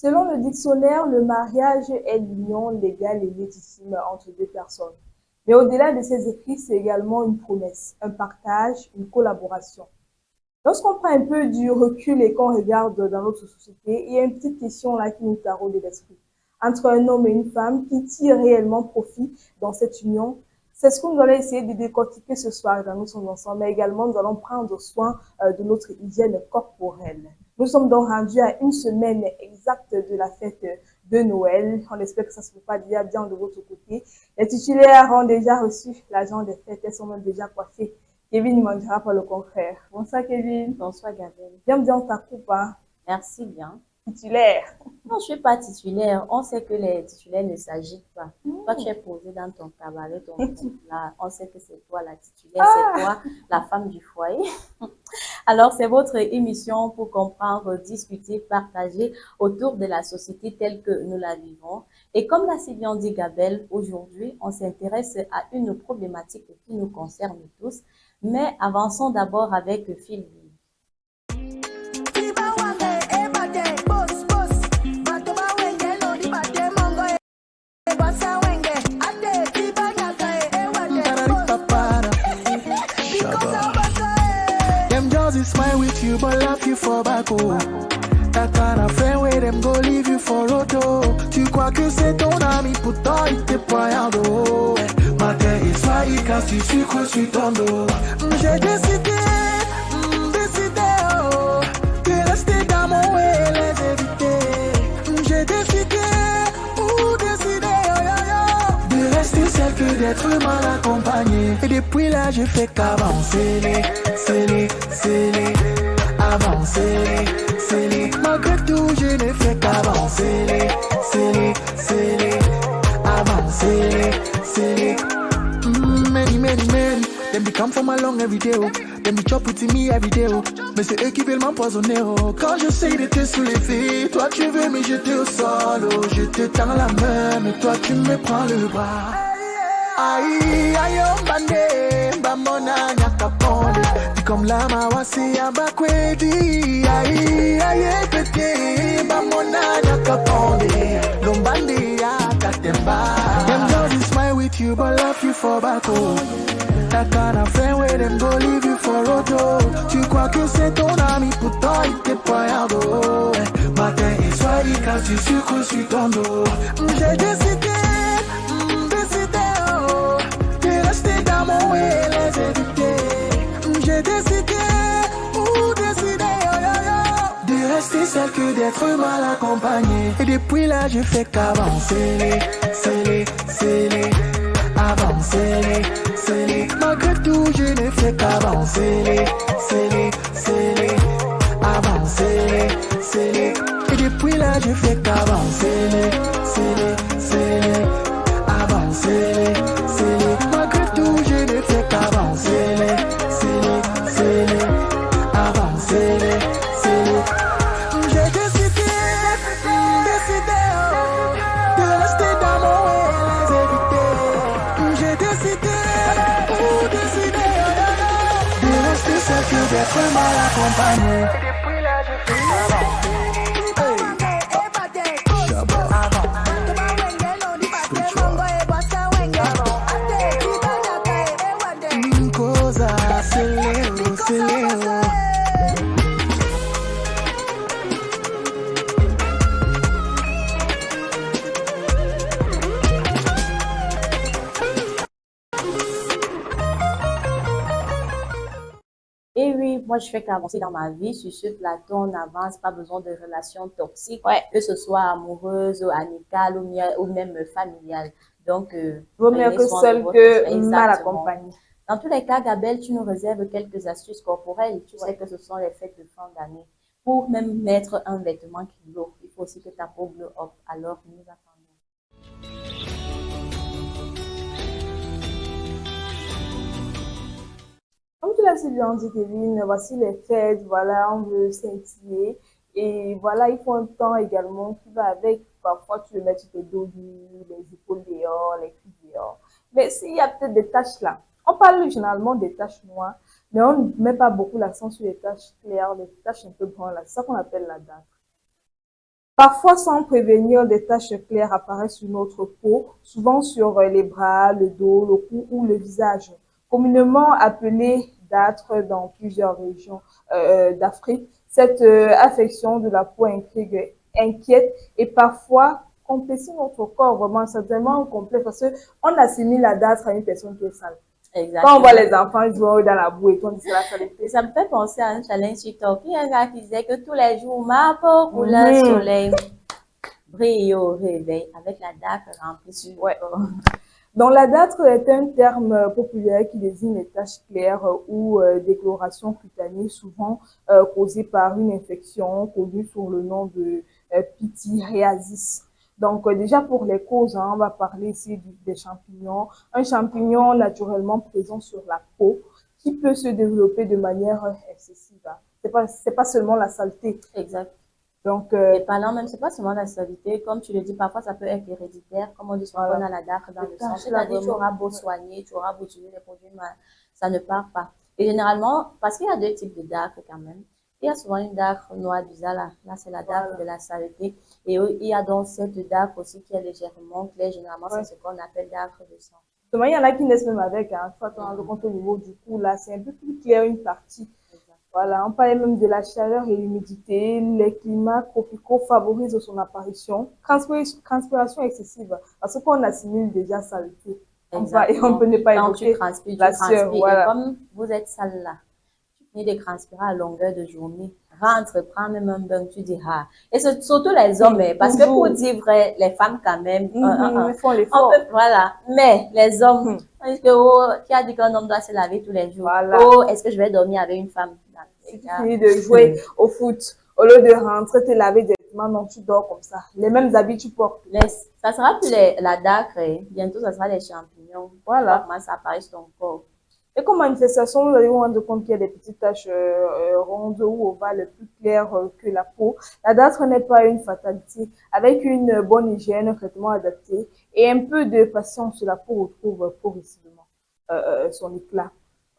Selon le dictionnaire, le mariage est l'union légale et légitime entre deux personnes. Mais au-delà de ces écrits, c'est également une promesse, un partage, une collaboration. Lorsqu'on prend un peu du recul et qu'on regarde dans notre société, il y a une petite question là qui nous taraude l'esprit. Entre un homme et une femme, qui tire réellement profit dans cette union? C'est ce que nous allons essayer de décortiquer ce soir dans notre ensemble, mais également nous allons prendre soin de notre hygiène corporelle. Nous sommes donc rendus à une semaine exacte de la fête de Noël. On espère que ça se passe déjà bien de votre côté. Les titulaires ont déjà reçu l'argent des fêtes, elles sont même déjà coiffées. Kevin ne mangera pas le contraire. Bonsoir Kevin. Bonsoir Gabriel. J'aime bien ta coupe, hein? Merci bien. Titulaire. Non, je ne suis pas titulaire. On sait que les titulaires ne s'agitent pas. Toi, tu Mmh. es posé dans ton cabaret, ton groupe là. On sait que c'est toi la titulaire, c'est Ah, toi la femme du foyer. Alors, c'est votre émission pour comprendre, discuter, partager autour de la société telle que nous la vivons. Et comme l'a si bien dit Gabelle, aujourd'hui, on s'intéresse à une problématique qui nous concerne tous. Mais avançons d'abord avec Phil. Them just is smile with you, but laugh you for back, oh. That kind of friend where them go leave you for auto. Tu crois que c'est ton ami, pourtant il te poignarde, oh. Matin et soir, il casse du sucre sur ton dos. J'ai décidé, décidé, oh, de rester dans mon way et les éviter. J'ai décidé, décidé, oh, yo, yo, de rester seul que d'être mal accompagné. Et depuis là, je fais qu'avancer, avancer, malgré tout, je ne fais qu'avancer, avancer. Many, them they come from along every day, oh. Them they chop with me every day, oh. Mais c'est eux qui veulent m'empoisonner, oh. Quand j'essaie de te soulever, toi tu veux me jeter au sol, oh. Je te tends la main, mais toi tu me prends le bras. Aïe, aïe, oh, bandé, bamona, nyakaponde. Dis comme la mawasi, abakwedi. Aïe, aïe, pété, bamona, nyakaponde. Lombande, yakatemba. Them girls is smile with you, but love you for back, oh. That kind of friend where them go leave you for auto. Tu crois que c'est ton ami, pourtant il te poignarde, oh. Matin et soir, il casse du sucre sur ton dos. J'ai décidé, j'ai décidé, oh, yo, yo, de rester seul que d'être mal accompagné. Et depuis là, je fais qu'avancer, avancer, malgré tout, je ne fais qu'avancer, avancer, et depuis là, je fais qu'avancer, avancer, malgré tout, je ne fais qu'avancer, avancer, j'ai décidé, oh, de rester dans mon way et les éviter. J'ai décidé, de rester seul que d'être mal accompagné. Depuis là, je fais avancer. Et oui, moi je fais qu'avancer dans ma vie. Sur ce plateau, on avance, pas besoin de relations toxiques, ouais. que ce soit amoureuse, amicale ou même familiale. Donc, Vaut mieux prenez que soin de seul votre que Exactement. mal accompagné. Dans tous les cas, Gabelle, tu nous réserves quelques astuces corporelles. Tu sais que ce sont les fêtes de fin d'année. Pour même mettre un vêtement qui glow, il faut aussi que ta peau glow up. Alors, nous attendons. Comme tu l'as si bien dit, Kevin, voici les fêtes, voilà, on veut scintiller. Et voilà, il faut un temps également qui va avec. Parfois, tu le mets sur tes dos nus, les épaules dehors, les cuisses dehors. Mais s'il y a peut-être des taches là, on parle généralement des taches noires, mais on ne met pas beaucoup l'accent sur les taches claires, les taches un peu brunes là. C'est ça qu'on appelle la date. Parfois, sans prévenir, des taches claires apparaissent sur notre peau, souvent sur les bras, le dos, le cou ou le visage. Communément appelée d'âtre dans plusieurs régions d'Afrique, cette affection de la peau intrigue, inquiète et parfois complexifie notre corps. Vraiment, c'est tellement complexe parce qu'on assimile la d'âtre à une personne qui est sale. Quand on voit Exactement. les enfants jouer dans la boue et qu'on dit c'est la Et saleté. ça me fait penser à un challenge TikTok. Il y a un gars qui disait que tous les jours, ma peau couleur Mhm. soleil brille au réveil avec la dague remplie sur le Ouais. corps. Donc, la dâtre est un terme populaire qui désigne les taches claires ou décolorations cutanées, souvent causées par une infection connue sous le nom de pityriasis. Donc, déjà pour les causes, hein, on va parler ici des champignons. Un champignon naturellement présent sur la peau qui peut se développer de manière excessive. Hein. C'est pas seulement la saleté. Exact. Donc, Et parlant même, c'est pas seulement la saleté, comme tu le dis, parfois ça peut être héréditaire, comme on dit souvent qu'on voilà. a la dague dans Les le sang. taches là, C'est-à-dire, tu vraiment. auras beau soigner, tu auras beau utiliser des produits, mais ça ne part pas. Et généralement, parce qu'il y a deux types de dague quand même. Il y a souvent une dague noire bizarre, là c'est la dague de Voilà. la saleté. Et il y a donc cette dague aussi qui est légèrement claire, généralement c'est Ouais. ce qu'on appelle dague de sang. Demain, il y en a qui naissent même avec, hein. Tu vas te rendre Mhm. compte au niveau du cou, là, c'est un peu plus clair une partie. Exact. Voilà, on parlait même de la chaleur et l'humidité. Les climats tropicaux favorisent son apparition. Transpiration excessive, parce qu'on assimile déjà saleté. Et on Exactement. peut ne pas Donc, tu évoquer transpires, tu la sueur, transpires. Et voilà. comme vous êtes sale là, tu finis de transpirer à longueur de journée. Rentre, prends même un bain, tu dis, ah. Et c'est surtout les hommes, parce que pour Toujours. dire vrai, les femmes quand même, Ils font on peut, l'effort. voilà. Mais les hommes, Mhm. on dit que, oh, qui a dit qu'un homme doit se laver tous les jours? Voilà. Oh, est-ce que je vais dormir avec une femme? Non, les Si tu gars. finis de jouer au foot, au lieu de rentrer, te laver directement, non, tu dors comme ça. Les mêmes habits tu portes. Ça sera plus la dacre, bientôt ça sera les champignons. Tu vois Voilà. comment ça apparaît sur ton corps. Et comme manifestation, vous allez vous rendre compte qu'il y a des petites taches rondes ou ovales plus claires que la peau. La dartre n'est pas une fatalité. Avec une bonne hygiène, un traitement adapté et un peu de patience, la peau retrouve progressivement son éclat.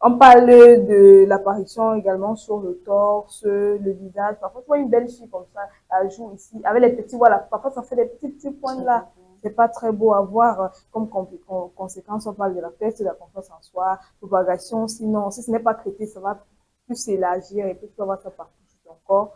On parle de l'apparition également sur le torse, le visage. Parfois, tu vois une belle fille comme ça, elle joue ici, avec les petits, voilà. Parfois, ça fait des petits points là. C'est pas très beau à voir comme conséquence. On parle de la perte de la confiance en soi, propagation. Sinon, si ce n'est pas traité, ça va plus s'élargir et puis tu vas voir ça partout sur ton corps.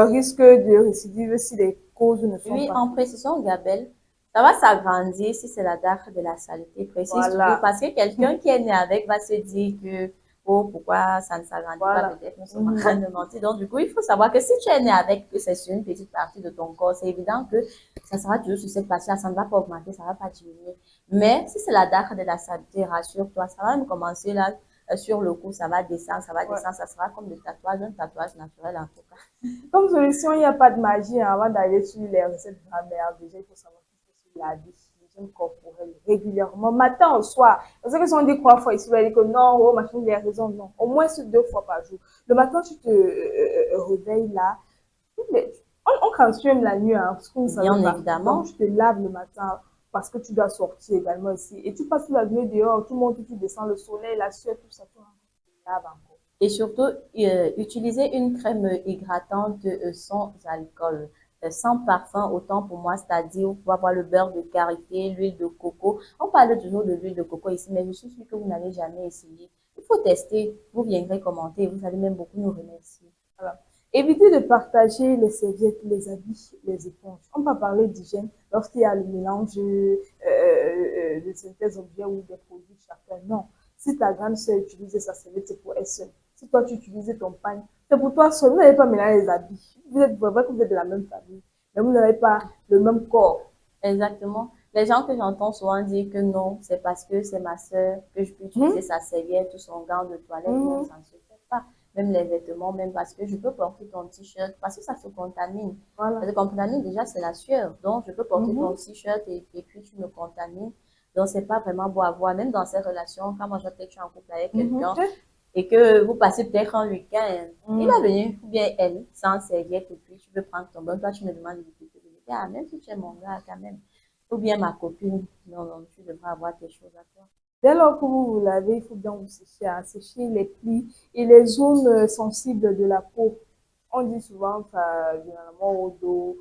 Risque de récidive si les causes ne sont Oui, pas en traitées. précision, Gabelle, ça va s'agrandir si c'est la date de la saleté. Précise toujours, Voilà. parce que quelqu'un qui est né avec va se dire que, oh, pourquoi ça ne s'agrandit pas, Voilà. peut-être nous sommes en Mhm. train de mentir. Donc, du coup, il faut savoir que si tu es né avec, que c'est sur une petite partie de ton corps, c'est évident que ça sera toujours sur cette partie-là, ça ne va pas augmenter, ça ne va pas diminuer. Mais si c'est la date de la saleté, rassure-toi, ça va même commencer là, sur le cou, ça va Ouais. descendre, ça sera comme des tatouages, un tatouage naturel en tout cas. Comme solution, il n'y a pas de magie hein. Avant d'aller sur les recettes de grand-mère. Déjà, il faut savoir qu'il faut se laver l'hygiène corporelle régulièrement, matin au soir. Parce que si on dit 3 fois ici, on va dire que non, oh, machin, il a raison, non. Au moins, c'est 2 fois par jour. Le matin, tu te réveilles là. On consomme la nuit, hein, parce qu'on ne savait Bien pas. Donc, évidemment. tu te laves le matin parce que tu dois sortir également ici. Et tu passes la journée dehors, tout le monde, tu descends le soleil, la sueur, tout ça, tu te laves encore. Et surtout, utiliser une crème hydratante sans alcool, sans parfum, autant pour moi, c'est-à-dire, vous pouvez avoir le beurre de karité, l'huile de coco. On parle toujours de l'huile de coco ici, mais je suis sûre que vous n'avez jamais essayé. Il faut tester, vous viendrez commenter, vous allez même beaucoup nous remercier. Voilà. Évitez de partager les serviettes, les habits, les éponges. On va parler d'hygiène lorsqu'il y a le mélange de certains objets ou des produits de chacun. Non. Si ta grande sœur utilise sa serviette, c'est pour elle seule. Si toi, tu utilises ton pagne, c'est pour toi seul. Vous n'avez pas mélangé les habits. Vous êtes vrai que vous êtes de la même famille, mais vous n'avez pas le même corps. Exactement. Les gens que j'entends souvent dire que non, c'est parce que c'est ma sœur que je peux utiliser Hum, sa serviette ou son gant de toilette. Non, hum, ça ne se fait pas. Même les vêtements, même parce que je peux porter ton t-shirt, parce que ça se contamine. Ça voilà. se contamine déjà, c'est la sueur. Donc, je peux porter ton Mhm. t-shirt et puis tu me contamines. Donc, c'est pas vraiment beau à voir. Même dans ces relations, quand moi, je suis en couple avec Mhm. quelqu'un et que vous passez peut-être un week-end, il va Mhm. venir, ou bien elle, sans serviette, et puis tu veux prendre ton bain. Toi, tu me demandes de quitter le gars, même si tu es mon gars, quand même. Ou bien ma copine. Non, non, tu devras avoir tes choses à toi. Dès lors que vous vous lavez, il faut bien vous sécher, hein, sécher les plis et les zones sensibles de la peau. On dit souvent, généralement au dos,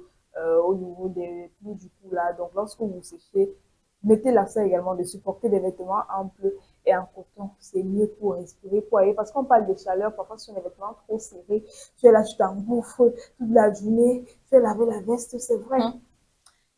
au niveau des plis du cou là. Donc, lorsque vous séchez, mettez l'accent également de supporter des vêtements amples et en coton. C'est mieux pour respirer, pour aller. Parce qu'on parle de chaleur, parfois sur les vêtements trop serrés, tu es là, tu t'engouffres toute la journée, tu es laver la veste, c'est vrai.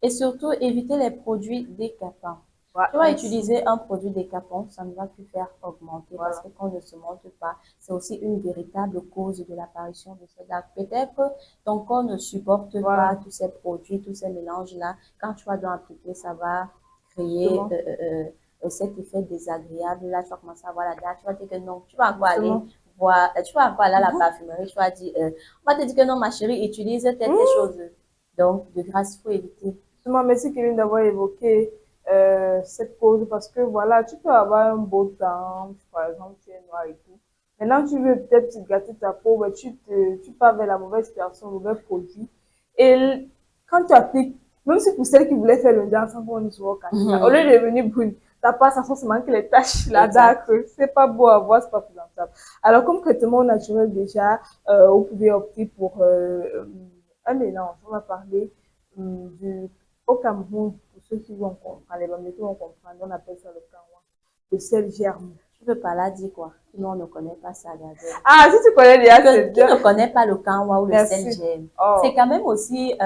Et surtout, éviter les produits décapants. Ouais, Tu vas merci. utiliser un produit décapant, ça ne va plus faire augmenter Voilà. parce que quand on ne se montre pas, c'est aussi une véritable cause de l'apparition de ces actes. Peut-être ton corps ne supporte Voilà. pas tous ces produits, tous ces mélanges-là. Quand tu vas dans appliquer, ça va créer Justement. cet effet désagréable. Là, tu vas commencer à voir la date, tu vas dire que non, tu vas encore aller Justement. voir, tu vas encore aller à la parfumerie, tu vas dire, on va te dire que non, ma chérie, utilise telle chose. Donc, de grâce, il faut éviter. Justement, merci Kevin d'avoir évoqué cette cause parce que voilà, tu peux avoir un beau temps, par exemple, tu es noir et tout. Maintenant, tu veux peut-être te gâter ta peau, mais tu pars vers la mauvaise personne, le mauvais produit. Et quand tu appliques, même si pour celle qui voulait faire le dance, on dit souvent au lieu de devenir brune, ta peau, ça sent manque les taches, la dark, c'est pas beau à voir, c'est pas présentable. Alors, comme traitement naturel déjà, vous pouvez opter pour un mélange. On va parler du au Cameroun, pour ceux qui vont comprendre, les Bamileke vont comprendre, on appelle ça le kanwa, le sel germe. Tu veux pas là dire quoi? Nous, on ne connaît pas ça, Gabel. Ah, si tu connais déjà, c'est Qui bien. ne connaît pas le kanwa ou le Merci. sel gemme? Oh. C'est quand même aussi,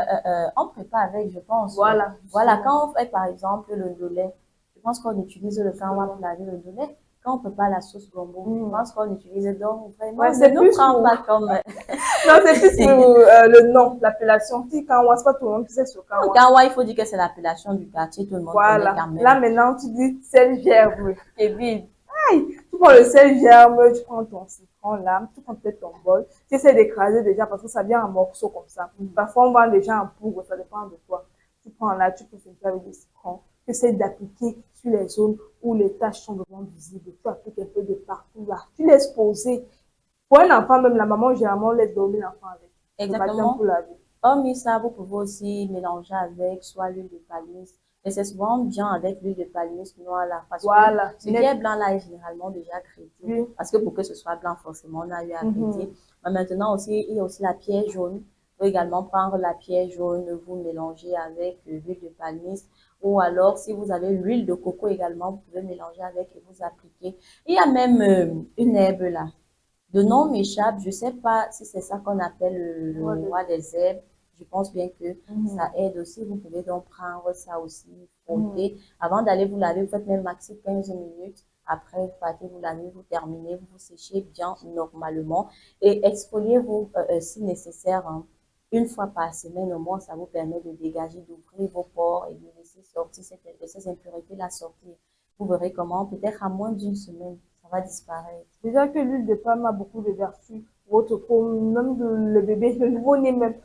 on prépare avec, je pense. Voilà. Voilà, quand on fait par exemple le ndolé, je pense qu'on utilise le kanwa pour laver le ndolé. Quand on prépare la sauce gombo, je pense qu'on utilise donc vraiment. Ouais, c'est ne nous plus prend pour- pas comme. Non, c'est plus le nom, l'appellation. Si kanwa, c'est pas tout le monde qui sait sur Le kanwa. kanwa, il faut dire que c'est l'appellation du quartier, tout le monde connaît Voilà. quand même. Là, maintenant, tu dis sel germe. Kevin. Aïe, tu prends le sel germe, tu prends ton citron là, tu prends peut-être ton bol. Tu essaies d'écraser déjà parce que ça vient en morceaux comme ça. Parfois, on vend déjà en poudre, ça dépend de toi. Tu prends là, tu peux faire avec du citron. Tu essaies d'appliquer sur les zones où les taches sont vraiment visibles. Tu appliques un peu de partout là. Tu laisses poser. Pour un enfant, même la maman, généralement, laisse dormir l'enfant avec. Le matin Exactement. pour laver. Hormis ça, vous pouvez aussi mélanger avec soit l'huile de palmiste. Mais c'est souvent bien avec l'huile de palmiste noire là. Parce Voilà. que ce qui est blanc là est généralement déjà crédité. Oui. Parce que pour que ce soit blanc, forcément, on a eu à Mhm. créditer. Mais maintenant aussi, il y a aussi la pierre jaune. Vous pouvez également prendre la pierre jaune, vous mélanger avec l'huile de palmiste. Ou alors, si vous avez l'huile de coco également, vous pouvez mélanger avec et vous appliquer. Il y a même une herbe là. De nom m'échappe, je sais pas si c'est ça qu'on appelle le roi des herbes. Je pense bien que ça aide aussi. Vous pouvez donc prendre ça aussi, frotter. Avant d'aller vous laver, vous faites même maxi 15 minutes. Après, vous partez vous laver, vous terminez, vous vous séchez bien normalement. Et exfoliez-vous si nécessaire, hein. Une fois par semaine au moins, ça vous permet de dégager, d'ouvrir vos pores et de laisser sortir ces impuretés-là sortir. Vous verrez comment, peut-être à moins d'une semaine, ça va disparaître. Déjà que l'huile de palme a beaucoup de vertus pour votre peau, même le bébé, le nouveau-né même.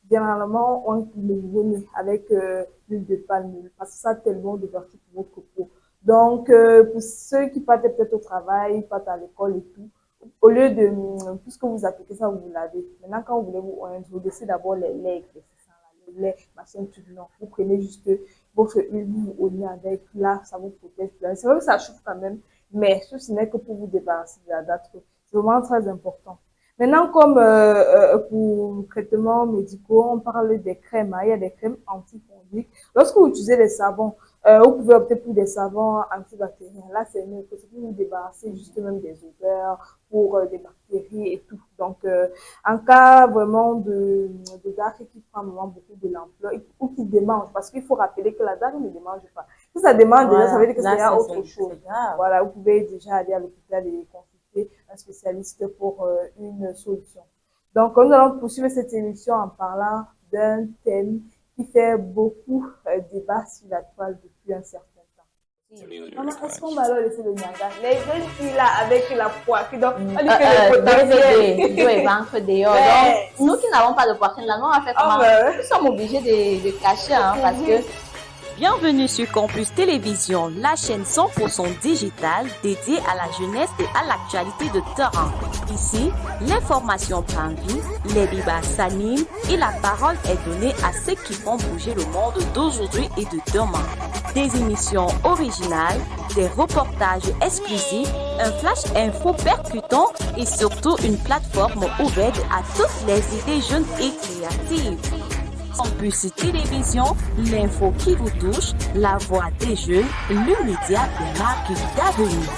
Généralement, on le nouveau-né avec l'huile de palme parce que ça a tellement de vertus pour votre peau. Donc, pour ceux qui partent peut-être au travail, partent à l'école et tout, au lieu de, puisque vous appliquez ça, vous vous lavez. Maintenant, quand vous voulez vous oindre, vous laissez d'abord les lait, le lait, machin, tout non. Vous prenez juste votre huile, vous vous oignez avec, là, ça vous protège. C'est vrai que ça chauffe quand même, mais ce n'est que pour vous débarrasser de la date. C'est vraiment très important. Maintenant, comme pour traitements médicaux, on parle des crèmes. Hein. Il y a des crèmes antifongiques. Lorsque vous utilisez les savons, vous pouvez opter pour des savons antibactériens. Là, c'est mieux parce que vous vous débarrassez juste même des odeurs, pour des bactéries et tout. Donc, en cas vraiment de dark qui prend vraiment beaucoup de l'ampleur ou qui démange, parce qu'il faut rappeler que la dark ne démange pas. Si ça démange déjà, ça veut dire que c'est autre chose. Voilà, vous pouvez déjà aller à l'hôpital et consulter un spécialiste pour une solution. Donc, nous allons poursuivre cette émission en parlant d'un thème qui fait beaucoup débat sur la toile depuis un certain temps. Maman, est-ce qu'on va alors laisser le nyanga? Les jeunes filles là, avec la poitrine, donc on dit que le potentiel. Dos et ventre dehors. Donc, nous qui n'avons pas de poitrine là, nous on va faire comment? Nous sommes obligés de cacher, hein, parce que Bienvenue sur Campus Télévision, la chaîne 100% digitale dédiée à la jeunesse et à l'actualité de terrain. Ici, l'information prend vie, les débats s'animent et la parole est donnée à ceux qui font bouger le monde d'aujourd'hui et de demain. Des émissions originales, des reportages exclusifs, un flash info percutant et surtout une plateforme ouverte à toutes les idées jeunes et créatives. Campus Télévision, l'info qui vous touche, la voix des jeunes, le média des marques d'avenir.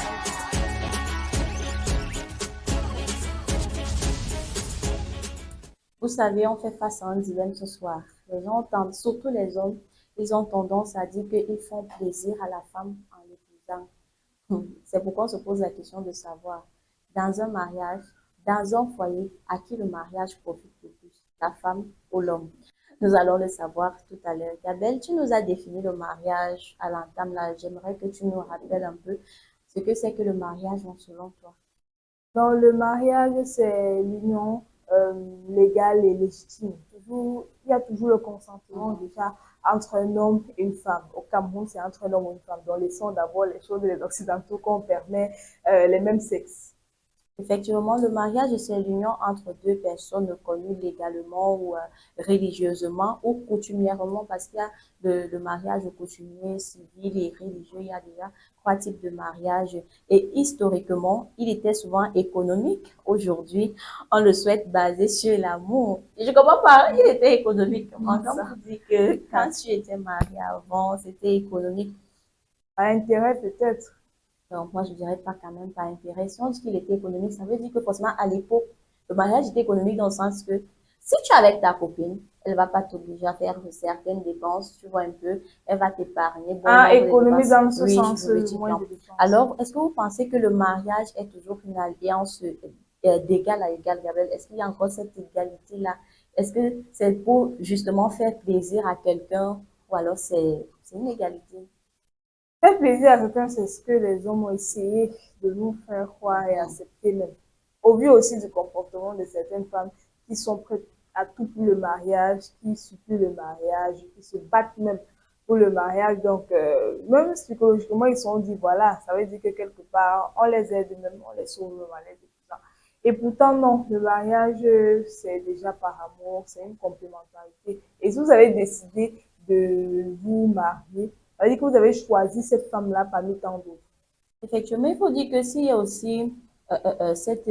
Vous savez, on fait face à un dilemme ce soir. Les gens entendent, surtout les hommes, ils ont tendance à dire qu'ils font plaisir à la femme en l'épousant. C'est pourquoi on se pose la question de savoir, dans un mariage, dans un foyer, à qui le mariage profite le plus, la femme ou l'homme? Nous allons le savoir tout à l'heure. Gabelle, tu nous as défini le mariage à l'entame là. J'aimerais que tu nous rappelles un peu ce que c'est que le mariage selon toi. Dans le mariage, c'est l'union légale et légitime. Toujours, il y a toujours le consentement déjà entre un homme et une femme. Au Cameroun, c'est entre un homme et une femme. Donc, laissons d'abord les choses des Occidentaux qu'on permet les mêmes sexes. Effectivement, le mariage, c'est l'union entre deux personnes connues légalement ou religieusement ou coutumièrement, parce qu'il y a le mariage coutumier, civil et religieux. Il y a déjà trois types de mariage. Et historiquement, il était souvent économique. Aujourd'hui, on le souhaite basé sur l'amour. Je comprends pas, il était économique. Quand on dit que quand tu étais marié avant, c'était économique. À intérêt peut-être. Donc, moi, je dirais pas quand même pas intérêt. Si on dit qu'il était économique, ça veut dire que forcément, à l'époque, le mariage était économique dans le sens que si tu es avec ta copine, elle va pas t'obliger à faire certaines dépenses, tu vois un peu, elle va t'épargner. Bon, économique dans ce sens, moins de dépenses. Alors, est-ce que vous pensez que le mariage est toujours une alliance d'égal à égal, Gabriel? Est-ce qu'il y a encore cette égalité-là? Est-ce que c'est pour justement faire plaisir à quelqu'un ou alors c'est une égalité? Faire plaisir à quelqu'un, c'est ce que les hommes ont essayé de nous faire croire et accepter même. Au vu aussi du comportement de certaines femmes qui sont prêtes à tout pour le mariage, qui supplient le mariage, qui se battent même pour le mariage. Donc, même psychologiquement, ils se sont dit, voilà, ça veut dire que quelque part, on les aide même, on les sauve même à l'aide de tout ça. Et pourtant, non, le mariage, c'est déjà par amour, c'est une complémentarité. Et si vous avez décidé de vous marier, ça veut dire que vous avez choisi cette femme-là parmi tant d'autres. Effectivement, il faut dire que s'il y a aussi cette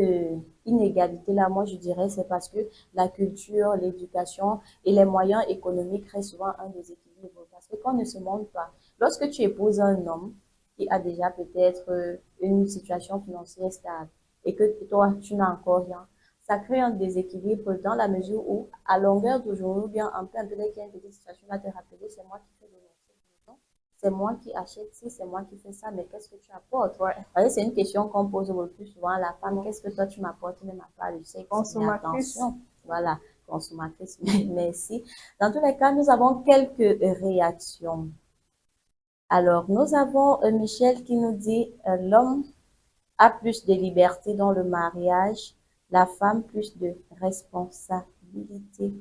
inégalité-là, moi je dirais c'est parce que la culture, l'éducation et les moyens économiques restent souvent un déséquilibre. Parce que quand on ne se montre pas, lorsque tu épouses un homme qui a déjà peut-être une situation financière stable et que toi tu n'as encore rien, ça crée un déséquilibre dans la mesure où, à longueur de journée, ou bien un peu dès qu'il y a une petite situation, là te rappeler, c'est moi qui fais le c'est moi qui achète ci, c'est moi qui fais ça, mais qu'est-ce que tu apportes? Ouais. C'est une question qu'on pose le plus souvent à la femme. Qu'est-ce que toi tu m'apportes? Tu ne m'as pas, je sais que consommatrice. Voilà, consommatrice, merci. Dans tous les cas, nous avons quelques réactions. Alors, nous avons Michel qui nous dit l'homme a plus de liberté dans le mariage, la femme plus de responsabilité.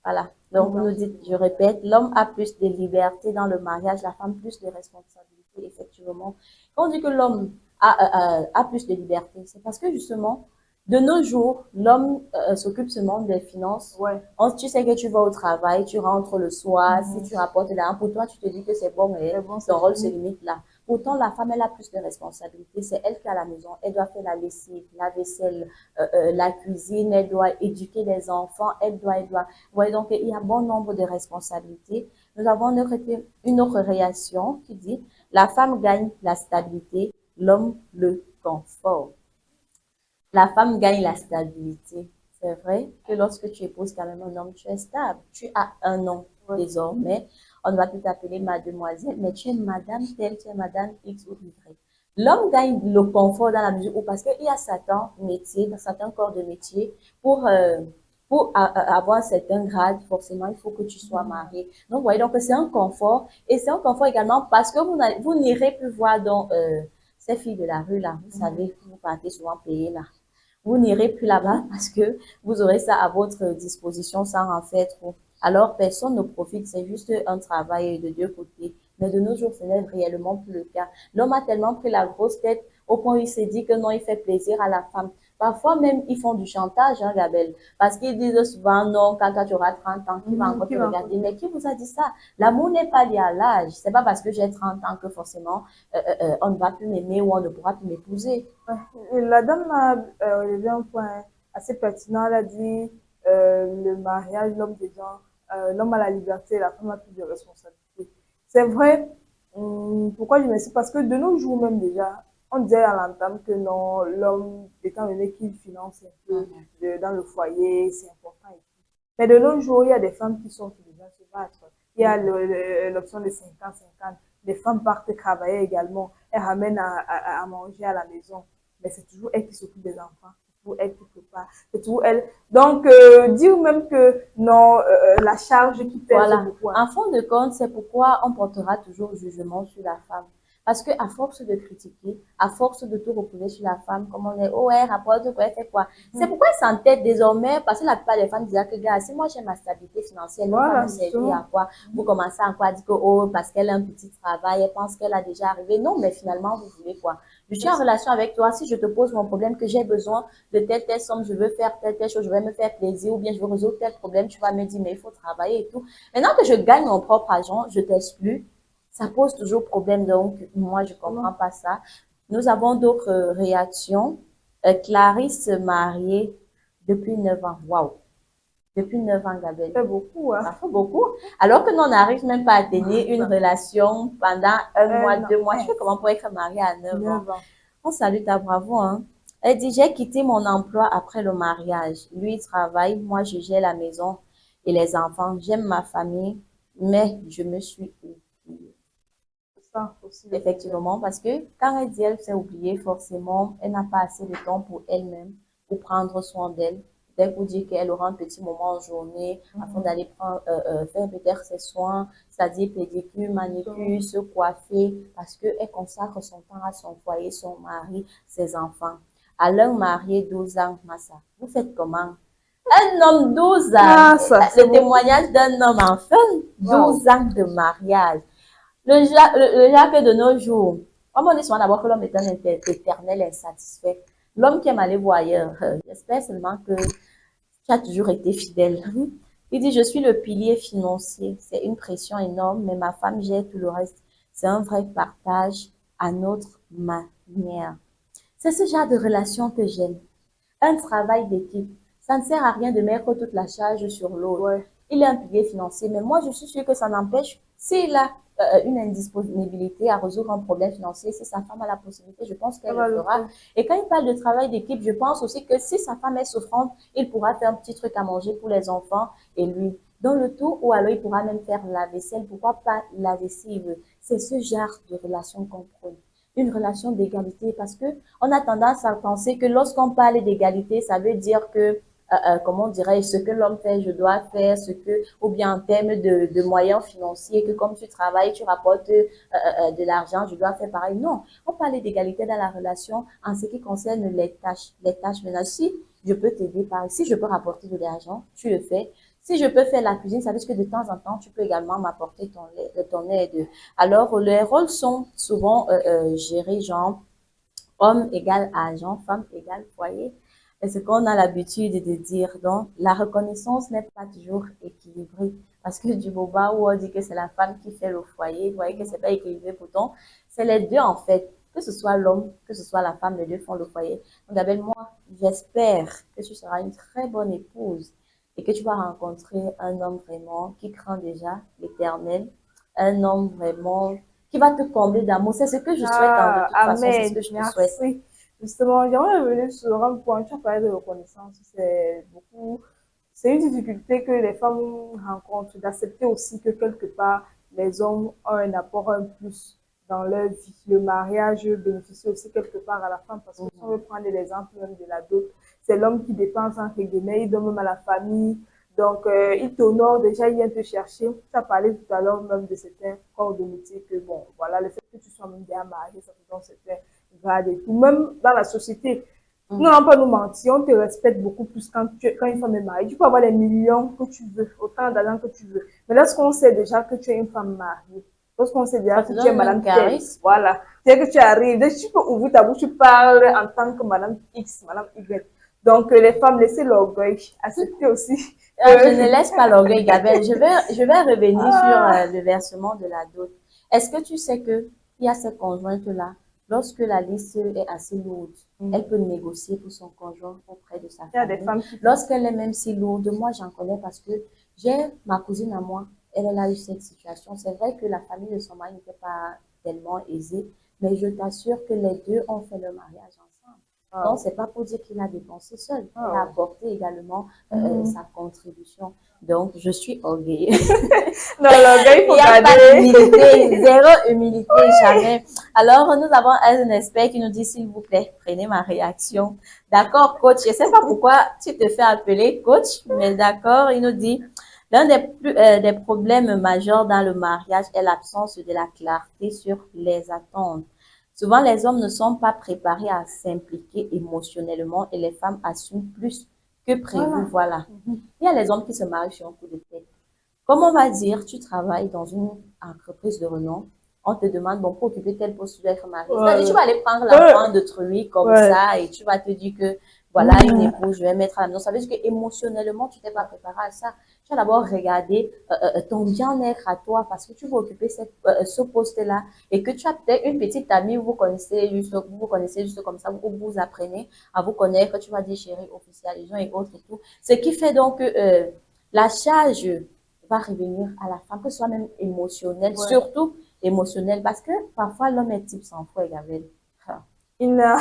Voilà. Donc, vous nous dites, je répète, l'homme a plus de liberté dans le mariage, la femme plus de responsabilité, effectivement. Quand on dit que l'homme a plus de liberté, c'est parce que justement, de nos jours, l'homme s'occupe seulement des finances. Ouais. Tu sais que tu vas au travail, tu rentres le soir, si tu rapportes l'argent, pour toi, tu te dis que c'est bon, et ton rôle se limite là. Pourtant, la femme, elle a plus de responsabilités. C'est elle qui est à la maison. Elle doit faire la lessive, la vaisselle, la cuisine. Elle doit éduquer les enfants. Elle doit. Vous voyez, donc, il y a bon nombre de responsabilités. Nous avons une autre réaction qui dit, la femme gagne la stabilité, l'homme le confort. La femme gagne la stabilité. C'est vrai que lorsque tu épouses quand même un homme, tu es stable. Tu as un nom désormais. On va plus t'appeler mademoiselle, mais tu es madame telle, tu es madame X ou Y. L'homme gagne le confort dans la mesure où, parce qu'il y a certains métiers, dans certains corps de métier, pour avoir un certain grade, forcément, il faut que tu sois marié. Donc, vous voyez, donc c'est un confort. Et c'est un confort également parce que vous n'irez plus voir dans ces filles de la rue, là. Vous savez, vous partez souvent payer, là. Vous n'irez plus là-bas parce que vous aurez ça à votre disposition sans en faire trop. Alors, personne ne profite, c'est juste un travail de deux côtés. Mais de nos jours, ce n'est réellement plus le cas. L'homme a tellement pris la grosse tête au point où il s'est dit que non, il fait plaisir à la femme. Parfois même, ils font du chantage, hein, Gabelle. Parce qu'ils disent souvent, non, quand toi tu auras 30 ans, qui va encore Qui te va encore regarder? Mais qui vous a dit ça? L'amour n'est pas lié à l'âge. C'est pas parce que j'ai 30 ans que forcément, on ne va plus m'aimer ou on ne pourra plus m'épouser. Ouais. La dame a relevé un point assez pertinent. Elle a dit le mariage, l'homme a la liberté, la femme a plus de responsabilités. C'est vrai. Pourquoi je me dis? Parce que de nos jours même déjà, on disait à l'entame que non, l'homme, étant donné qu'il finance un peu dans le foyer, c'est important. Mais de nos jours, il y a des femmes qui sont déjà se battre. Il y a l'option de 50-50. Les femmes partent travailler également. Elles ramènent à manger à la maison. Mais c'est toujours elle qui s'occupe des enfants. C'est toujours elle qui prépare. C'est toujours elle. Donc, dire même que non, la charge qui pèse Voilà. beaucoup. En fin de compte, c'est pourquoi on portera toujours jugement sur la femme. Parce que à force de critiquer, à force de tout reposer sur la femme, comme on est, oh, elle rapporte quoi, elle fait quoi. C'est pourquoi elle s'entête désormais, parce que la plupart des femmes disent que, gars, si moi j'ai ma stabilité financière, elle ne va Voilà, me servir justement. à quoi? Vous commencez à quoi dire que, oh, parce qu'elle a un petit travail, elle pense qu'elle a déjà arrivé. Non, mais finalement, vous voulez quoi? Je suis en relation avec toi, si je te pose mon problème, que j'ai besoin de telle somme, je veux faire telle chose, je vais me faire plaisir, ou bien je veux résoudre tel problème, tu vas me dire, mais il faut travailler et tout. Maintenant que je gagne mon propre argent, je t'exclus, ça pose toujours problème. Donc, moi, je comprends pas ça. Nous avons d'autres réactions. Clarisse mariée depuis 9 ans. Waouh! Depuis 9 ans, Gabelle. C'est beaucoup. Ça fait beaucoup. Alors que nous, on n'arrive même pas à tenir une relation pendant un mois, Non. 2 mois. Je fais comment pour être mariée à 9 ans? 9 ans. On salue ta bravo, hein. Elle dit, j'ai quitté mon emploi après le mariage. Lui, il travaille, moi, je gère la maison et les enfants. J'aime ma famille, mais je me suis oubliée. C'est ça aussi. Effectivement, parce que quand elle dit elle s'est oubliée, forcément, elle n'a pas assez de temps pour elle-même, pour prendre soin d'elle. Peut-être pour dire qu'elle aura un petit moment en journée afin d'aller faire peut-être ses soins, c'est-à-dire pédicure, manicure, se coiffer, parce qu'elle consacre son temps à son foyer, son mari, ses enfants. À leur marié 12 ans, Massa, vous faites comment? Un homme 12 ans, Ah, ça, c'est le témoignage d'un homme enfin, 12 ans de mariage. Le Jacques de nos jours, comme on dit souvent d'abord que l'homme est un éternel insatisfait. L'homme qui aime aller voir ailleurs, j'espère seulement que tu as toujours été fidèle. Il dit, je suis le pilier financier. C'est une pression énorme, mais ma femme gère tout le reste. C'est un vrai partage à notre manière. C'est ce genre de relation que j'aime. Un travail d'équipe. Ça ne sert à rien de mettre toute la charge sur l'autre. Ouais. Il est un pilier financier, mais moi, je suis sûre que ça n'empêche, s'il a une indisponibilité à résoudre un problème financier, si sa femme a la possibilité, je pense qu'elle le fera. Et quand il parle de travail d'équipe, je pense aussi que si sa femme est souffrante, il pourra faire un petit truc à manger pour les enfants et lui. Dans le tout, ou alors il pourra même faire la vaisselle, pourquoi pas la lessive. C'est ce genre de relation qu'on prône. Une relation d'égalité, parce que on a tendance à penser que lorsqu'on parle d'égalité, ça veut dire que comment dirais-je, ce que l'homme fait, je dois faire, ou bien en termes de moyens financiers, que comme tu travailles, tu rapportes de l'argent, je dois faire pareil. Non, on parle d'égalité dans la relation en ce qui concerne les tâches. Les tâches, maintenant, si je peux t'aider par ici, je peux rapporter de l'argent, tu le fais. Si je peux faire la cuisine, ça veut dire que de temps en temps, tu peux également m'apporter ton aide. Alors, les rôles sont souvent gérés, genre, homme égale argent, femme égale foyer. Et ce qu'on a l'habitude de dire. Donc, la reconnaissance n'est pas toujours équilibrée. Parce que du moment où on dit que c'est la femme qui fait le foyer, vous voyez que c'est pas équilibré pourtant. C'est les deux, en fait. Que ce soit l'homme, que ce soit la femme, les deux font le foyer. Donc, Abel, moi, j'espère que tu seras une très bonne épouse et que tu vas rencontrer un homme vraiment qui craint déjà l'éternel, un homme vraiment qui va te combler d'amour. C'est ce que je souhaite de toute façon, c'est ce Amen. que je te souhaite. Merci. Justement, j'aimerais revenir sur un point. Tu as parlé de reconnaissance. C'est une difficulté que les femmes rencontrent, d'accepter aussi que quelque part, les hommes ont un apport, un plus dans leur vie. Le mariage bénéficie aussi quelque part à la femme, parce que si on veut prendre l'exemple même de la dot, c'est l'homme qui dépense entre guillemets, il donne même à la famille. Donc, il t'honore déjà, il vient te chercher. Tu as parlé tout à l'heure même de certains corps de métier que, bon, voilà, le fait que tu sois même bien marié, ça te donne certains grades et tout. Même dans la société, Nous n'allons pas nous mentir, on te respecte beaucoup plus quand une femme est mariée. Tu peux avoir les millions que tu veux, autant d'argent que tu veux. Mais lorsqu'on sait déjà que tu es une femme mariée, lorsqu'on sait déjà Ça te que tu es donne un madame telle, charisme. voilà, c'est que tu arrives, dès que tu peux ouvrir ta bouche, tu parles en tant que madame X, madame Y. Donc, les femmes, laissez l'orgueil, acceptez aussi Je ne que... laisse pas l'orgueil, Gabelle. Je vais revenir sur Ah, le versement de la dot. Est-ce que tu sais que il y a cette conjointe-là, lorsque la liste est assez lourde, elle peut négocier pour son conjoint auprès de sa il y a des famille. femmes qui font ça. Lorsqu'elle est même si lourde, moi j'en connais parce que j'ai ma cousine à moi, elle a eu cette situation. C'est vrai que la famille de son mari n'était pas tellement aisée, mais je t'assure que les deux ont fait le mariage ensemble. Ah, Donc, c'est pas pour dire qu'il a dépensé seul. Il a ah. apporté également Mhm. sa contribution. Donc, je suis orgueilleuse. Non, l'orgueil, il Il faut n'y a pas garder. d'humilité, zéro humilité, jamais. Alors, nous avons un expert qui nous dit, s'il vous plaît, prenez ma réaction. D'accord, coach. Je ne sais pas pourquoi tu te fais appeler coach, mais d'accord, il nous dit, l'un des problèmes majeurs dans le mariage est l'absence de la clarté sur les attentes. Souvent, les hommes ne sont pas préparés à s'impliquer émotionnellement et les femmes assument plus que prévu. Voilà. Voilà. Mhm. Il y a les hommes qui se marient sur un coup de tête. Comme on va dire, tu travailles dans une entreprise de renom, on te demande, bon, pour occuper tel poste, tu dois être marié. C'est-à-dire, tu Voilà. vas aller prendre Ouais. l'enfant d'autrui comme Ouais. ça et tu vas te dire que, voilà, une Mhm. épouse, je vais mettre à la maison. Ça veut dire qu'émotionnellement, tu t'es pas préparé à ça. Tu vas d'abord regarder ton bien-être à toi parce que tu vas occuper ce poste-là et que tu as peut-être une petite amie, vous vous connaissez juste comme ça, vous apprenez à vous connaître, tu vas dire chérie, officialisation et autres et tout. Ce qui fait donc que la charge va revenir à la femme, que ce soit même émotionnelle, Ouais. surtout émotionnelle, parce que parfois l'homme est type sans foi, Gabriel. Ah. Il n'a,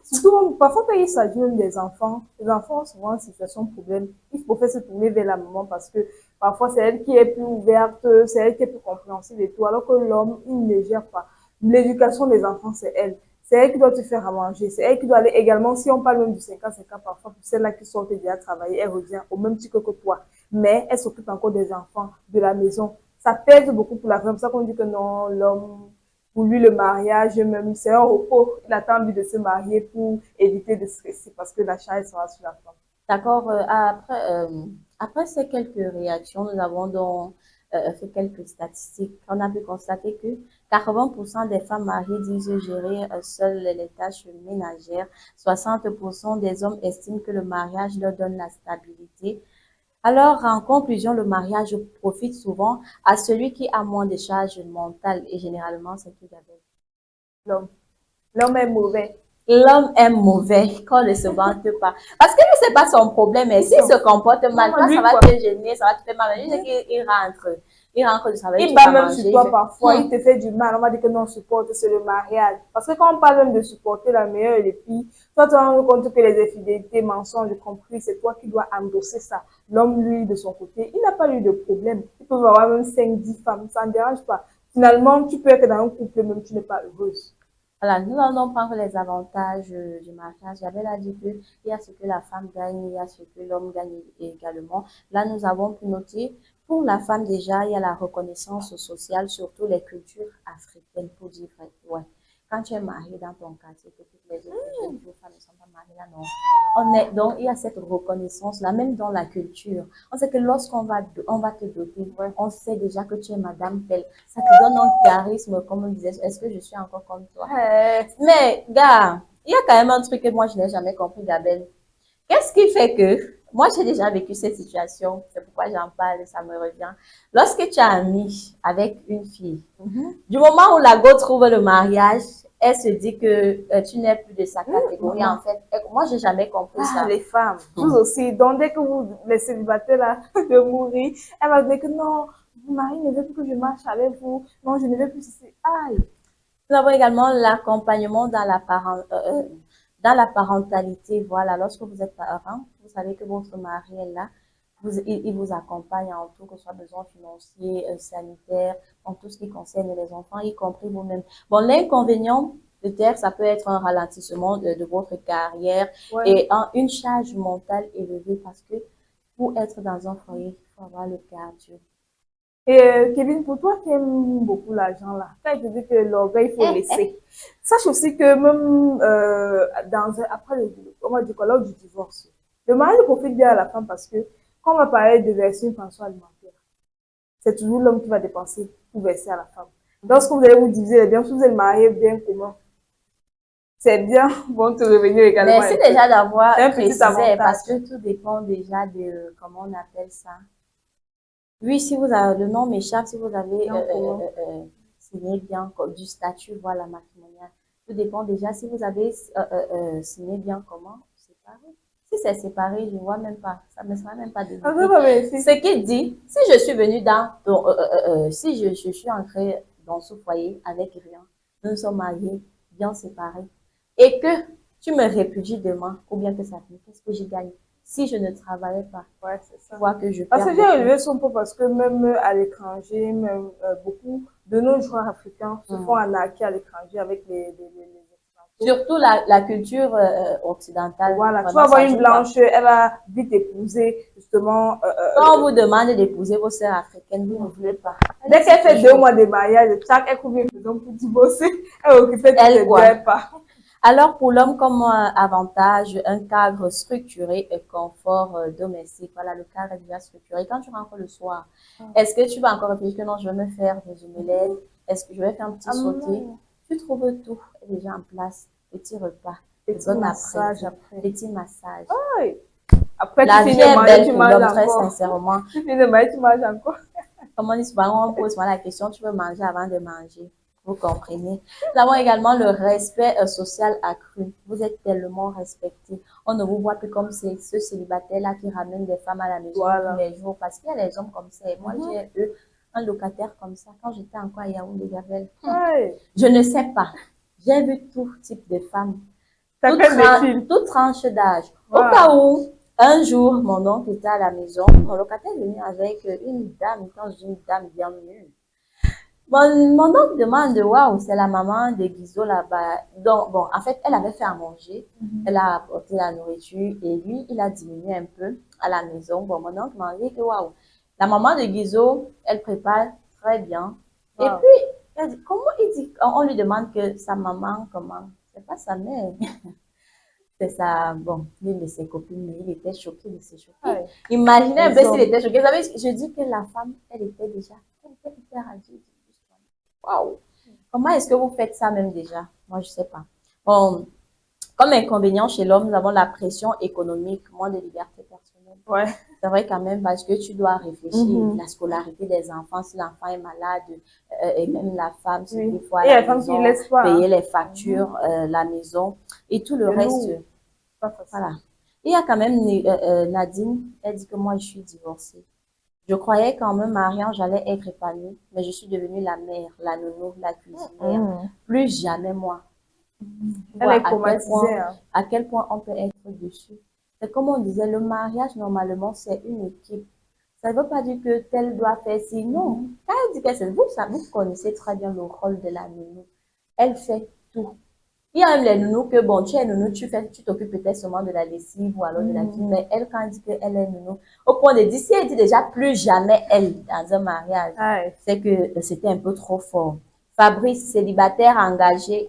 surtout, parfois quand il s'agit même des enfants, les enfants sont souvent en situation de problème. Il faut faire se tourner vers la maman parce que parfois c'est elle qui est plus ouverte, c'est elle qui est plus compréhensive et tout, alors que l'homme, il ne gère pas. L'éducation des enfants, c'est elle. C'est elle qui doit te faire à manger. C'est elle qui doit aller également, si on parle même du 50-50, parfois, pour celle-là qui sort déjà travailler, elle revient au même titre que toi. Mais elle s'occupe encore des enfants, de la maison. Ça pèse beaucoup pour la femme. C'est pour ça qu'on dit que non, l'homme, pour lui, le mariage, même, c'est un repos. Il attend envie de se marier pour éviter de stresser parce que la charge sera sur la femme. D'accord, après ces quelques réactions, nous avons donc fait quelques statistiques. On a pu constater que 80% des femmes mariées disent gérer seules les tâches ménagères. 60% des hommes estiment que le mariage leur donne la stabilité. Alors, en conclusion, le mariage profite souvent à celui qui a moins de charges mentales et généralement, c'est qui Gabriel? L'homme. L'homme est mauvais. L'homme est mauvais quand ne se vante pas. Parce que c'est pas son problème, mais s'il se comporte mal, Non, toi, ça lui, va quoi. te gêner, ça va te faire mal. Je sais qu'il rentre. Il rentre du travail, Il tu bat vas même sur manger, il toi fait, parfois, il te fait du mal. On va dire que non, supporte, c'est le mariage. Parce que quand on parle même de supporter la meilleure et les pires, toi, tu te rends compte que les infidélités, mensonges, compris, c'est toi qui dois endosser ça. L'homme, lui, de son côté, il n'a pas eu de problème. Il peut avoir même 5, 10 femmes, ça ne dérange pas. Finalement, tu peux être dans un couple, même tu n'es pas heureuse. voilà, nous allons prendre les avantages du mariage. J'avais là dit qu'il y a ce que la femme gagne, il y a ce que l'homme gagne également. Là, nous avons pu noter, pour la femme déjà, il y a la reconnaissance sociale, surtout les cultures africaines, pour dire vrai. Ouais. Quand tu es marié dans ton quartier, que toutes les autres jeunes femmes ne sont pas mariées, là, non. Donc, il y a cette reconnaissance-là, même dans la culture. On sait que on va te doter, on sait déjà que tu es madame telle. Ça te donne un charisme, comme on disait. Est-ce que je suis encore comme toi? Mais, gars, il y a quand même un truc que moi, je n'ai jamais compris, Gabelle. Qu'est-ce qui fait que, moi, j'ai déjà vécu cette situation, c'est pourquoi j'en parle, ça me revient. Lorsque tu es ami avec une fille, du moment où la go trouve le mariage, elle se dit que tu n'es plus de sa catégorie, en Maman. fait. Moi, j'ai jamais compris Ah, ça. les femmes, vous aussi. Donc, dès que vous, les célibataires, là, de mourir, elle va dire que non, mon mari ne veut plus que je marche avec vous. Non, je ne veux plus ceci. Aïe. Nous avons également l'accompagnement dans la parentalité. Voilà, lorsque vous êtes parent, vous savez que votre mari est là. Il vous accompagne en tout, que ce soit besoin financier, sanitaire, en tout ce qui concerne les enfants, y compris vous-même. Bon, l'inconvénient, peut-être, ça peut être un ralentissement de votre carrière Ouais. et une charge mentale élevée parce que pour être dans un foyer, il faut avoir le cardio. Et Kevin, pour toi qui aimes beaucoup l'argent là, quand il te dit que l'orgueil, il faut laisser, sache aussi que même après on va dire quoi, lors du divorce, le mari profite bien à la femme parce que quand on va parler de verser une pension alimentaire, c'est toujours l'homme qui va dépenser pour verser à la femme. Lorsque vous allez vous diviser les biens, si vous êtes marié bien commun, c'est bien, bon te revenir également. Merci déjà d'avoir un petit précisé avantage. parce que tout dépend déjà de, comment on appelle ça. Oui, si vous avez, le nom m'échappe, si vous avez signé bien du statut, voilà, matrimonial. Tout dépend déjà si vous avez signé bien comment, séparé. Si c'est séparé, je ne vois même pas, ça ne me sera même pas de ce qu'il dit, si je suis venue dans ton, si je suis entrée dans ce foyer avec rien, nous sommes mariés, bien séparés, et que tu me répudies demain, ou bien que ça finit, qu'est-ce que j'ai gagné? Si je ne travaillais pas, ouais, c'est ça. Tu vois que je Parce perds que j'ai beaucoup. relevé son pot parce que même à l'étranger, même beaucoup de nos joueurs africains se font arnaquer à l'étranger avec les étrangers. Surtout la culture occidentale. Voilà, tu vas voir une blanche, elle va vite épouser justement. Quand on vous demande d'épouser vos sœurs africaines, vous ne voulez pas. Dès qu'elle fait 2 mois de mariage, chaque elle couvre une maison pour divorcer, elle occupe toutes les deux pas. Alors, pour l'homme, comme avantage, un cadre structuré et confort domestique. Voilà, le cadre est déjà structuré. Quand tu rentres le soir, est-ce que tu vas encore réfléchir que non, je vais me faire des omelettes? Est-ce que je vais faire un petit sauté? Tu trouves tout déjà en place. Petit repas, petit massage après. Petit massage. Oui. Après, la vie est belle pour l'homme, très sincèrement. Tu finis de manger, tu manges encore. Comme on dit souvent, on pose la question, tu veux manger avant de manger. Vous comprenez. Nous avons également le respect social accru. Vous êtes tellement respecté. On ne vous voit plus comme ce célibataire-là qui ramène des femmes à la maison tous les jours. Parce qu'il y a des hommes comme ça. Et moi, j'ai eu un locataire comme ça quand j'étais encore à Yaoundé, Gabriel. Je ne sais pas. J'ai vu tout type de femmes. Toute tranche d'âge. Au cas où, un jour, mon oncle était à la maison. Mon locataire est venu avec une dame, quand je dis une dame bien nue. Mon oncle demande, waouh, c'est la maman de Guizot là-bas. Donc, bon, en fait, elle avait fait à manger. Elle a apporté la nourriture et lui, il a diminué un peu à la maison. Bon, mon oncle m'a dit que waouh, la maman de Guizot, elle prépare très bien. Et puis, elle dit, comment il dit, on lui demande que sa maman, comment? C'est pas sa mère. C'est ça, bon, l'une de ses copines, il était choqué de se choquer. Imaginez un peu s'il était choqué. Vous savez, je dis que la femme, elle était hyper adulte. Waouh! Comment est-ce que vous faites ça même déjà? Moi, je sais pas. Bon, comme inconvénient chez l'homme, nous avons la pression économique, moins de liberté personnelle. Ouais. C'est vrai quand même parce que tu dois réfléchir la scolarité des enfants, si l'enfant est malade, et même la femme, si des fois à la maison, payer les factures, la maison et tout le reste. Voilà. Il y a quand même Nadine, elle dit que moi, je suis divorcée. Je croyais qu'en me mariant, j'allais être épanouie, mais je suis devenue la mère, la nounou, la cuisinière. Plus jamais moi. Elle est traumatisée. À quel point on peut être dessus. C'est comme on disait, le mariage, normalement, c'est une équipe. Ça ne veut pas dire que tel doit faire ci. Non. Quand elle dit que c'est vous, vous connaissez très bien le rôle de la nounou. Elle fait tout. Il y a même les nounous que, bon, tu es nounou, tu t'occupes peut-être seulement de la lessive ou alors de la vie, mais elle, quand elle dit qu'elle est nounou, au point de dire, si elle dit déjà plus jamais elle dans un mariage, c'est que c'était un peu trop fort. Fabrice, célibataire engagé,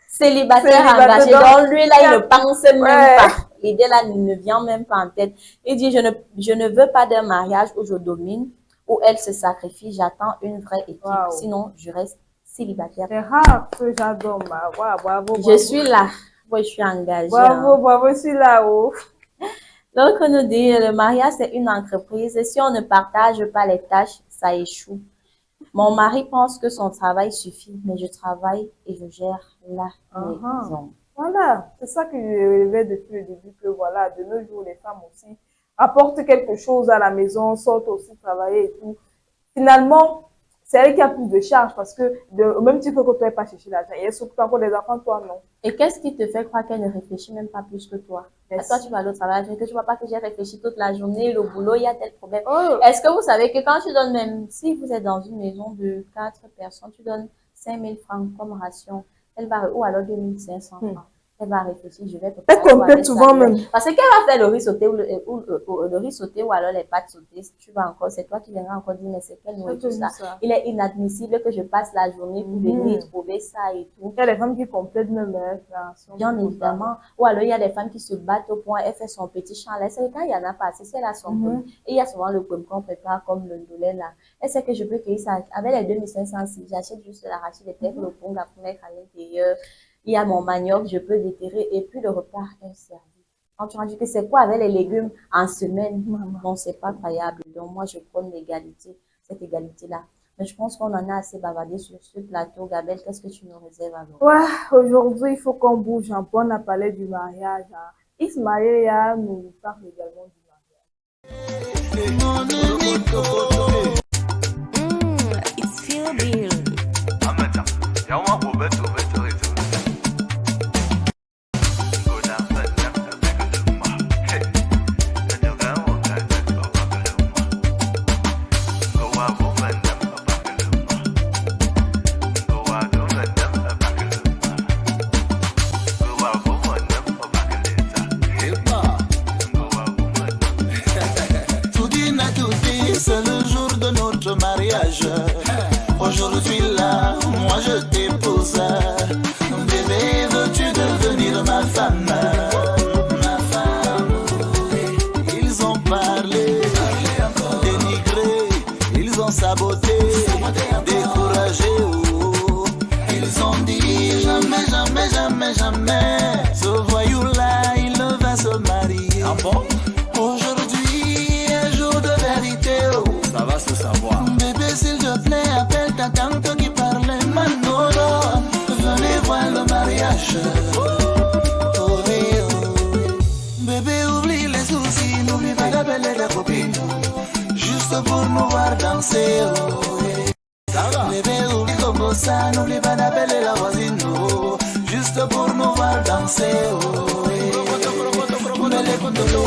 Célibataire engagé, donc lui là, il ne pense même pas. L'idée là ne vient même pas en tête. Il dit, je ne veux pas d'un mariage où je domine, où elle se sacrifie, j'attends une vraie équipe, sinon je reste célibataire. C'est rare que j'adore. Bravo. Je suis là. Moi, je suis engagée. Bravo, je suis là-haut. Donc, on nous dit, le mariage, c'est une entreprise. Et si on ne partage pas les tâches, ça échoue. Mon mari pense que son travail suffit, mais je travaille et je gère la maison. Voilà, c'est ça que je rêvais depuis le début, que voilà, de nos jours, les femmes aussi apportent quelque chose à la maison, sortent aussi travailler et tout. Finalement, c'est elle qui a plus de charges parce que au même titre que toi, elle pas chercher l'argent. Et elle s'occupe encore des enfants, toi, non. Et qu'est-ce qui te fait croire qu'elle ne réfléchit même pas plus que toi? Toi, tu vas aller au travail, que tu vois pas que j'ai réfléchi toute la journée, le boulot, il y a tel problème. Est-ce que vous savez que quand tu donnes même, si vous êtes dans une maison de 4 personnes, tu donnes 5 000 francs comme ration, elle va, ou alors 2 500 francs. Elle va réfléchir, je vais Elle préparer quoi complète avec ça. souvent même. Parce que qu'elle va faire le riz sauté le riz sauté ou alors les pâtes sautées, tu vas encore, c'est toi qui viendras encore dire, mais c'est quelle nourriture ça? Il est inadmissible que je passe la journée pour venir trouver ça et tout. Il y a des femmes qui complètent même bien évidemment. Ou alors il y a des femmes qui se battent au point, elle fait son petit champ là. C'est le cas, il y en a pas. C'est elle a son pomme. Et il y a souvent le pomme qu'on prépare comme le dolé là. Elle sait que je peux cueillir ça avec les 2500, si j'achète juste l'arachide, les têtes, le pomme, la pour mettre à l'intérieur. Il y a mon manioc, je peux déterrer et puis le repas est servi. Quand tu as dit que c'est quoi avec les légumes en semaine, non, c'est pas croyable. Donc moi, je prône l'égalité, cette égalité-là. Mais je pense qu'on en a assez bavardé sur ce plateau. Gabelle, qu'est-ce que tu nous réserves alors? Ouais, aujourd'hui, il faut qu'on bouge. On a parlé du mariage. Ismaël nous parle également du mariage. It's feel real. C'est le jour de notre mariage. Aujourd'hui là, moi je t'épouse. Bébé, veux-tu devenir ma femme? Ma femme, oui. Ils ont parlé, dénigré, ils ont saboté, découragé. Oh. Ils ont dit jamais, jamais, jamais, jamais. Ce voyou-là, il ne va se marier. Ah bon? Ça va se savoir. Bébé, s'il te plaît, appelle ta tante qui parlait Manolo. Venez voir le mariage. Oh, oui, oh. Bébé, oublie les soucis, n'oublie pas d'appeler la copine. Juste pour nous voir danser. Oh, oui. Ça va. Bébé, oublie comme ça, n'oublie pas d'appeler la voisine. Oh, juste pour nous voir danser. Oh, oui. Kumbele, kumbele,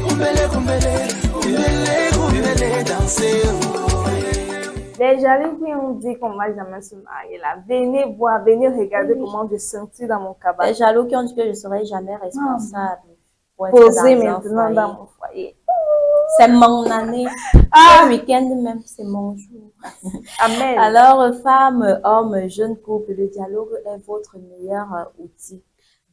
kumbele, kumbele, kumbele, danser. Les jaloux qui ont dit qu'on va jamais se marier là, venez voir, venez regarder comment je sentis dans mon cabane. Les jaloux qui ont dit que je ne serai jamais responsable. Posé maintenant dans mon foyer. C'est mon année. Le week-end même, c'est mon jour. Amen. Alors, femmes, hommes, jeunes couples, le dialogue est votre meilleur outil.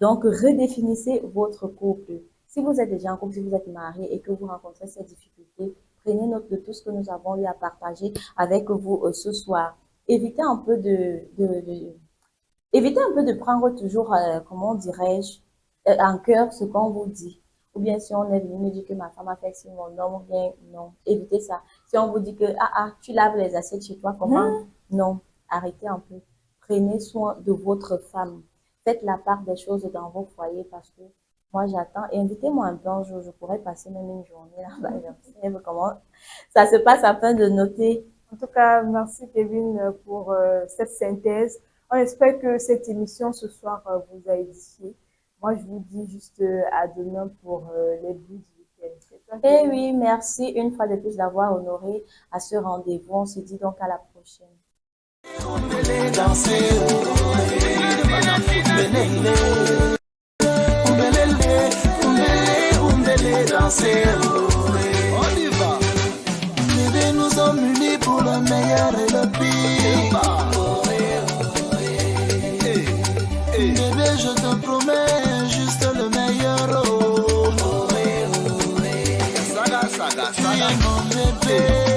Donc, redéfinissez votre couple. Si vous êtes déjà en couple, si vous êtes marié et que vous rencontrez ces difficultés, prenez note de tout ce que nous avons eu à partager avec vous ce soir. Évitez un peu de prendre toujours, comment dirais-je, en cœur ce qu'on vous dit. Ou bien si on est venu me dire que ma femme a fait si mon homme, ou bien non, évitez ça. Si on vous dit que tu laves les assiettes chez toi, comment? Non, arrêtez un peu. Prenez soin de votre femme. Faites la part des choses dans vos foyers parce que moi j'attends. Et invitez-moi un peu un jour, je pourrais passer même une journée là-bas. J'observe comment ça se passe afin de noter. En tout cas, merci Kevin pour cette synthèse. On espère que cette émission ce soir vous a édifié. Moi, je vous dis juste à demain pour les blues du week-end. Eh oui, merci une fois de plus d'avoir honoré à ce rendez-vous. On se dit donc à la prochaine. On y va. Bébé, nous sommes unis pour le meilleur et le pire. Bébé, je te promets juste le meilleur. Saga, saga, saga. Mon bébé.